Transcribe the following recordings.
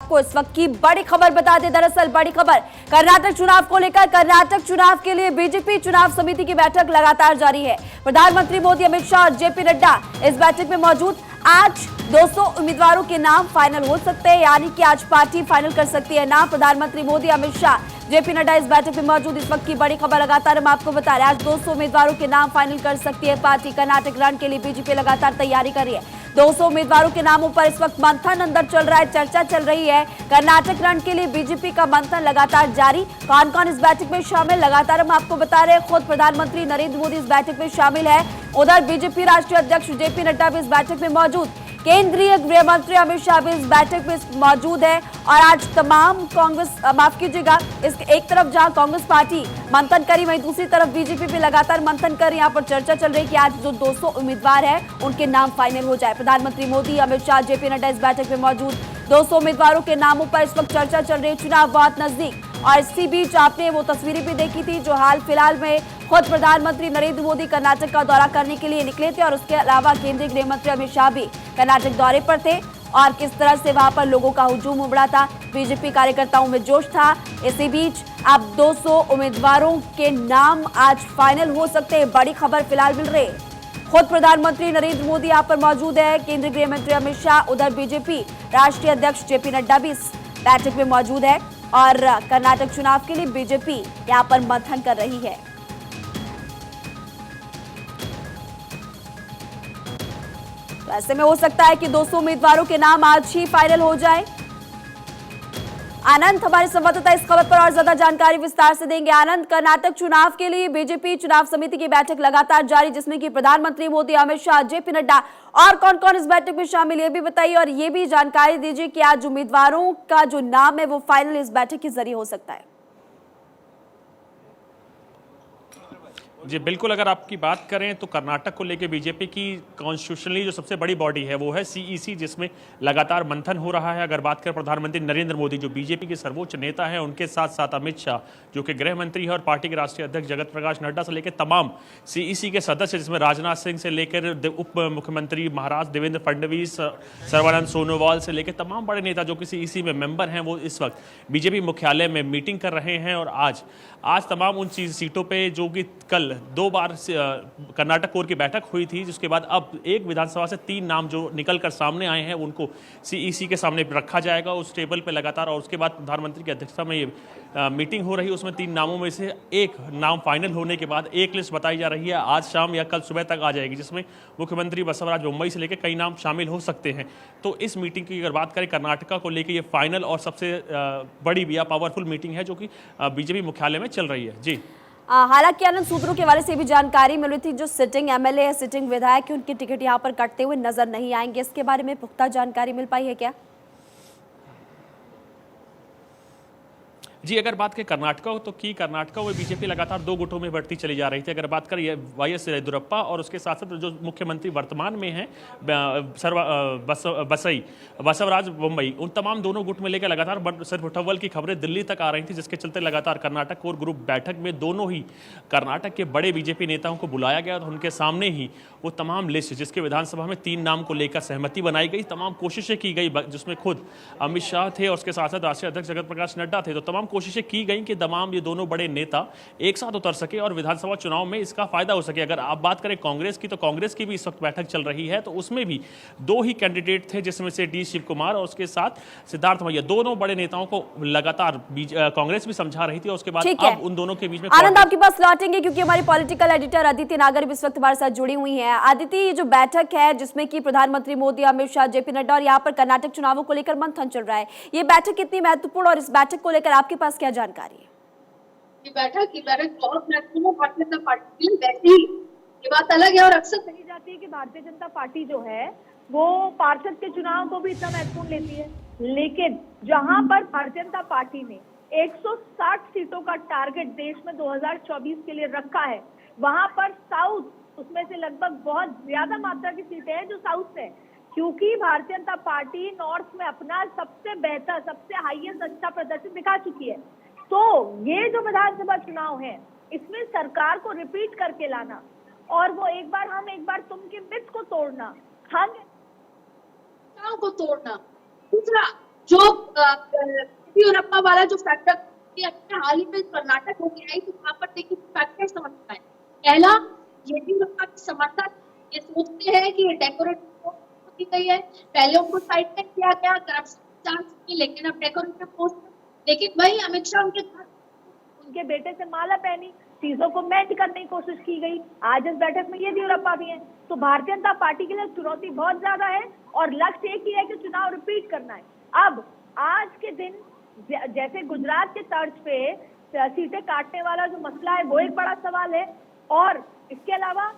को इस वक्त की बड़ी खबर बता दें। दरअसल बड़ी खबर कर्नाटक चुनाव को लेकर। कर्नाटक चुनाव के लिए बीजेपी चुनाव समिति की बैठक लगातार जारी है। प्रधानमंत्री मोदी, अमित शाह और जेपी नड्डा इस बैठक में मौजूद। आज 200 उम्मीदवारों के नाम फाइनल हो सकते हैं, यानी कि आज पार्टी फाइनल कर सकती है नाम। प्रधानमंत्री मोदी, अमित शाह, जेपी नड्डा इस बैठक में मौजूद। इस वक्त की बड़ी खबर लगातार हम आपको बता रहे हैं। आज 200 उम्मीदवारों के नाम फाइनल कर सकती है पार्टी। कर्नाटक रण के लिए बीजेपी लगातार तैयारी कर रही है। 200 उम्मीदवारों के नामों पर इस वक्त मंथन अंदर चल रहा है, चर्चा चल रही है। कर्नाटक रण के लिए बीजेपी का मंथन लगातार जारी। कौन कौन इस बैठक में शामिल, लगातार हम आपको बता रहे हैं। खुद प्रधानमंत्री नरेंद्र मोदी इस बैठक में शामिल है। उधर बीजेपी राष्ट्रीय अध्यक्ष जेपी नड्डा भी इस बैठक में मौजूद। केंद्रीय गृह मंत्री अमित शाह भी इस बैठक में मौजूद है। और आज तमाम कांग्रेस, माफ कीजिएगा, इस एक तरफ जहां कांग्रेस पार्टी मंथन करी, वहीं दूसरी तरफ बीजेपी भी लगातार मंथन कर। यहां पर चर्चा चल रही है कि आज जो 200 उम्मीदवार है उनके नाम फाइनल हो जाए। प्रधानमंत्री मोदी, अमित शाह, जेपी नड्डा इस बैठक में मौजूद। 200 उम्मीदवारों के नामों पर इस वक्त चर्चा चल रही है। चुनाव बहुत नजदीक, और इसी बीच आपने वो तस्वीरें भी देखी थी जो हाल फिलहाल में खुद प्रधानमंत्री नरेंद्र मोदी कर्नाटक का दौरा करने के लिए निकले थे। और उसके अलावा केंद्रीय गृह मंत्री अमित शाह भी कर्नाटक दौरे पर थे। और किस तरह से वहां पर लोगों का हुजूम उमड़ा था, बीजेपी कार्यकर्ताओं में जोश था। इसी बीच अब 200 उम्मीदवारों के नाम आज फाइनल हो सकते हैं, बड़ी खबर फिलहाल मिल रही है। खुद प्रधानमंत्री नरेंद्र मोदी यहाँ पर मौजूद है, केंद्रीय गृह मंत्री अमित शाह, उधर बीजेपी राष्ट्रीय अध्यक्ष जेपी नड्डा भी इस बैठक में मौजूद है। और कर्नाटक चुनाव के लिए बीजेपी यहाँ पर मंथन कर रही है। तो ऐसे में हो सकता है कि 200 उम्मीदवारों के नाम आज ही फाइनल हो जाए। आनंद हमारे संवाददाता इस खबर पर और ज्यादा जानकारी विस्तार से देंगे। आनंद, कर्नाटक चुनाव के लिए बीजेपी चुनाव समिति की बैठक लगातार जारी, जिसमें कि प्रधानमंत्री मोदी, अमित शाह, जेपी नड्डा और कौन कौन इस बैठक में शामिल, ये भी बताइए। और ये भी जानकारी दीजिए कि आज उम्मीदवारों का जो नाम है वो फाइनल इस बैठक के जरिए हो सकता है। जी बिल्कुल, अगर आपकी बात करें तो कर्नाटक को लेकर बीजेपी की कॉन्स्टिट्यूशनली जो सबसे बड़ी बॉडी है वो है सीईसी, जिसमें लगातार मंथन हो रहा है। अगर बात करें प्रधानमंत्री नरेंद्र मोदी जो बीजेपी के सर्वोच्च नेता हैं, उनके साथ साथ अमित शाह जो कि गृह मंत्री है, और पार्टी के राष्ट्रीय अध्यक्ष जगत प्रकाश नड्डा से लेकर तमाम सीईसी के सदस्य, जिसमें राजनाथ सिंह से लेकर उप मुख्यमंत्री महाराष्ट्र देवेंद्र फडणवीस, सर्बानंद सोनोवाल से लेकर तमाम बड़े नेता जो कि सीईसी में मेंबर हैं, वो इस वक्त बीजेपी मुख्यालय में मीटिंग कर रहे हैं। और आज तमाम उन सीटों पर जो कि कल 2 बार कर्नाटक कोर की बैठक हुई थी, जिसके बाद अब एक विधानसभा से 3 नाम जो निकल कर सामने आए हैं उनको सीईसी के सामने रखा जाएगा उस टेबल पे लगातार। और उसके बाद प्रधानमंत्री की अध्यक्षता में ये मीटिंग हो रही है। उसमें 3 नामों में से एक नाम फाइनल होने के बाद एक लिस्ट बताई जा रही है, आज शाम या कल सुबह तक आ जाएगी, जिसमें मुख्यमंत्री बसवराज मुंबई से लेकर कई नाम शामिल हो सकते हैं। तो इस मीटिंग की अगर बात करें कर्नाटका को लेकर, ये फाइनल और सबसे बड़ी या पावरफुल मीटिंग है जो कि बीजेपी मुख्यालय में चल रही है। जी, हालांकि आनंद, सूत्रों के हवाले से भी जानकारी मिल रही थी जो सिटिंग एमएलए है, सिटिंग विधायक है, उनकी टिकट यहां पर कटते हुए नजर नहीं आएंगे। इसके बारे में पुख्ता जानकारी मिल पाई है क्या? जी, अगर बात करें कर्नाटका तो कर्नाटका में बीजेपी लगातार 2 गुटों में बढ़ती चली जा रही थी। अगर बात करें वाईएस येदियुरप्पा और उसके साथ साथ जो मुख्यमंत्री वर्तमान में हैं बसवराज मुंबई, उन तमाम दोनों गुट में लेकर लगातार सिर्फ उठव्वल की खबरें दिल्ली तक आ रही थी, जिसके चलते लगातार कर्नाटक कोर ग्रुप बैठक में दोनों ही कर्नाटक के बड़े बीजेपी नेताओं को बुलाया गया। तो उनके सामने ही वो तमाम लिस्ट, जिसके विधानसभा में 3 नाम को लेकर सहमति बनाई गई, तमाम कोशिशें की गई, जिसमें खुद अमित शाह थे और उसके साथ साथ राष्ट्रीय अध्यक्ष जगत प्रकाश नड्डा थे। तो तमाम कोशिशें की गई कि तमाम ये दोनों बड़े नेता एक साथ उतर सके और विधानसभा चुनाव में इसका फायदा हो सके। अगर आप बात करें कांग्रेस की, तो कांग्रेस की भी इस वक्त बैठक चल रही है। तो उसमें भी 2 ही कैंडिडेट थे, जिसमें से डी शिव कुमार और उसके साथ सिद्धार्थ मैया, दोनों बड़े नेताओं को लगातार कांग्रेस भी समझा रही थी। और उसके बाद अब उन दोनों के बीच में आनंद आपके पास लौटेंगे, क्योंकि हमारी पॉलिटिकल एडिटर अदिति नागर भी इस वक्त हमारे साथ जुड़ी हुई है। अदिति, ये जो बैठक है जिसमें कि प्रधानमंत्री मोदी, अमित शाह, जेपी नड्डा और यहाँ पर कर्नाटक चुनावों को लेकर मंथन चल रहा है, ये बैठक कितनी महत्वपूर्ण, और इस बैठक को लेकर आपके पास क्या जानकारी है? ये बैठक बहुत महत्वपूर्ण है भारतीय जनता पार्टी के लिए। वैसे ही ये बात अलग है और अक्सर कही जाती है कि भारतीय जनता पार्टी जो है वो पार्षद के चुनाव को भी इतना महत्वपूर्ण लेती है, लेकिन जहां पर भारतीय जनता पार्टी ने 160 सीटों का टारगेट देश में 2024 के लिए रखा है, वहां पर साउथ उसमें से लगभग बहुत ज्यादा मात्रा की सीटें हैं जो साउथ से, क्योंकि भारतीय जनता पार्टी नॉर्थ में अपना सबसे बेहतर, सबसे हाईएस्ट अच्छा प्रदर्शन दिखा चुकी है। तो ये जो विधानसभा चुनाव है, इसमें सरकार को रिपीट करके लाना और वो एक बार हम एक बार तुम के मिथ को तोड़ना, हम को तोड़ना, दूसरा जो येदियुरप्पा वाला जो फैक्टर अपने हाल ही में कर्नाटक होके आई, तो वहां पर देखिए फैक्टर समझता है। पहला, येदियुरप्पा के समर्थक ये सोचते हैं कि ये डेकोरेटिव पोस्ट दी गई है, पहले उनको साइड में किया गया करप्शन चार्ज की, लेकिन अब डेकोरेटिव पोस्ट। लेकिन वही अमित शाह उनके बेटे से माला पहनी, चीजों को मेंट करने की कोशिश की गई। आज इस बैठक में येदियुरप्पा भी हैं, तो भारतीय जनता पार्टी के लिए चुनौती बहुत ज्यादा है और लक्ष्य एक ही है कि चुनाव रिपीट करना है। अब आज के दिन जैसे गुजरात के तर्ज पे सीटें काटने वाला जो मसला है वो एक बड़ा सवाल है, और इसके अलावा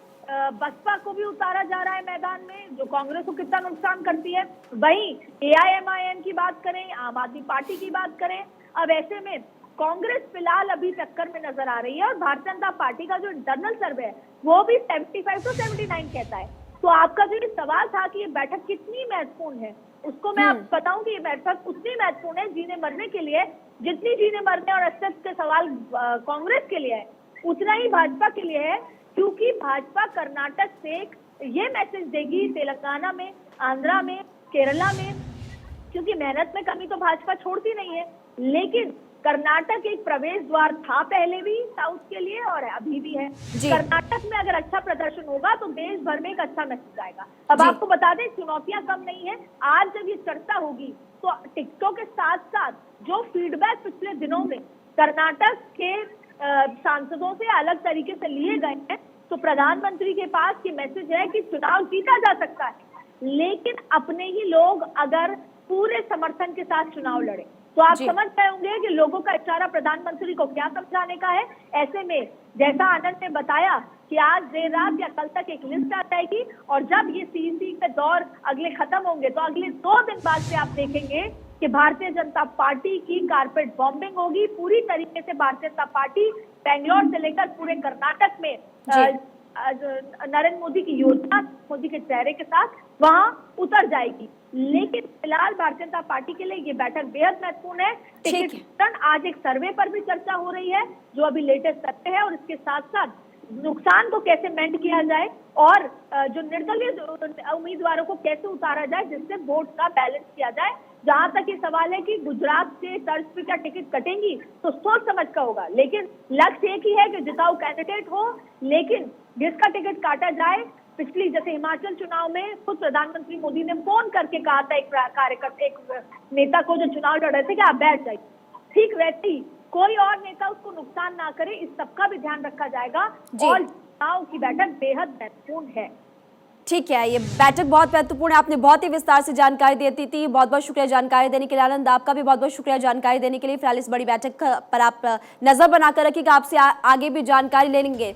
बसपा को भी उतारा जा रहा है मैदान में, जो कांग्रेस को कितना नुकसान करती है। वहीं AIMIM की बात करें, आम आदमी पार्टी की बात करें, अब ऐसे में कांग्रेस फिलहाल अभी टक्कर में नजर आ रही है और भारतीय जनता पार्टी का जो इंटरनल सर्वे है वो भी 75 to 79 कहता है। तो आपका जो ये सवाल था कि ये बैठक कितनी महत्वपूर्ण है, उसको मैं आपको बताऊं कि ये बैठक उतनी महत्वपूर्ण है जीने मरने के लिए, जितनी जीने मरने और अस्तित्व के सवाल कांग्रेस के लिए है, उतना ही भाजपा के लिए है। क्योंकि भाजपा कर्नाटक से ये मैसेज देगी तेलंगाना में, आंध्रा में, केरला में, क्योंकि मेहनत में कमी तो भाजपा छोड़ती नहीं है, लेकिन कर्नाटक एक प्रवेश द्वार था पहले भी साउथ के लिए और अभी भी है। कर्नाटक में अगर अच्छा प्रदर्शन होगा तो देश भर में एक अच्छा मैसेज आएगा। अब आपको बता दें, चुनौतियां कम नहीं है। आज जब ये चर्चा होगी तो टिकटों के साथ साथ जो फीडबैक पिछले दिनों में कर्नाटक के सांसदों से अलग तरीके से लिए गए हैं, तो प्रधानमंत्री के पास ये मैसेज है कि चुनाव जीता जा सकता है, लेकिन अपने ही लोग अगर पूरे समर्थन के साथ चुनाव लड़े। तो आप समझ गए होंगे कि लोगों का इशारा प्रधानमंत्री को क्या समझाने का है। ऐसे में जैसा आनंद ने बताया कि आज देर रात या कल तक एक लिस्ट आ जाएगी, और जब ये CEC के दौर अगले खत्म होंगे तो अगले 2 दिन बाद से आप देखेंगे कि भारतीय जनता पार्टी की कारपेट बॉम्बिंग होगी। पूरी तरीके से भारतीय जनता पार्टी बेंगलोर से लेकर पूरे कर्नाटक में नरेंद्र मोदी की योजना, मोदी के चेहरे के साथ वहां उतर जाएगी। लेकिन फिलहाल भारतीय जनता पार्टी के लिए ये बैठक बेहद महत्वपूर्ण है। टिकट आज एक सर्वे पर भी चर्चा हो रही है जो अभी लेटेस्ट सर्वे है, और इसके साथ साथ नुकसान को कैसे मेंट किया जाए और जो निर्दलीय उम्मीदवारों को कैसे उतारा जाए जिससे वोट का बैलेंस किया जाए। जहां तक ये सवाल है कि गुजरात से तर्ज पर क्या टिकट कटेंगी, तो सोच समझ का होगा, लेकिन लक्ष्य एक ही है कि जिताऊ कैंडिडेट हो, लेकिन जिसका टिकट काटा जाए। पिछली जैसे हिमाचल चुनाव में खुद प्रधानमंत्री मोदी ने फोन करके कहा था एक कार्यकर्ता, एक नेता को जो चुनाव लड़ रहे थे कि आप बैठ जाइए, ठीक वैसे ही कोई और नेता उसको नुकसान ना करे, इस सबका भी ध्यान रखा जाएगा। और चुनाव की बैठक बेहद महत्वपूर्ण है। ठीक है, ये बैठक बहुत महत्वपूर्ण है। आपने बहुत ही विस्तार से जानकारी देती थी, बहुत बहुत शुक्रिया जानकारी देने के लिए। आनंद, आपका भी बहुत बहुत शुक्रिया जानकारी देने के लिए। फिलहाल इस बड़ी बैठक पर आप नजर बनाकर रखिएगा, आपसे आगे भी जानकारी ले लेंगे।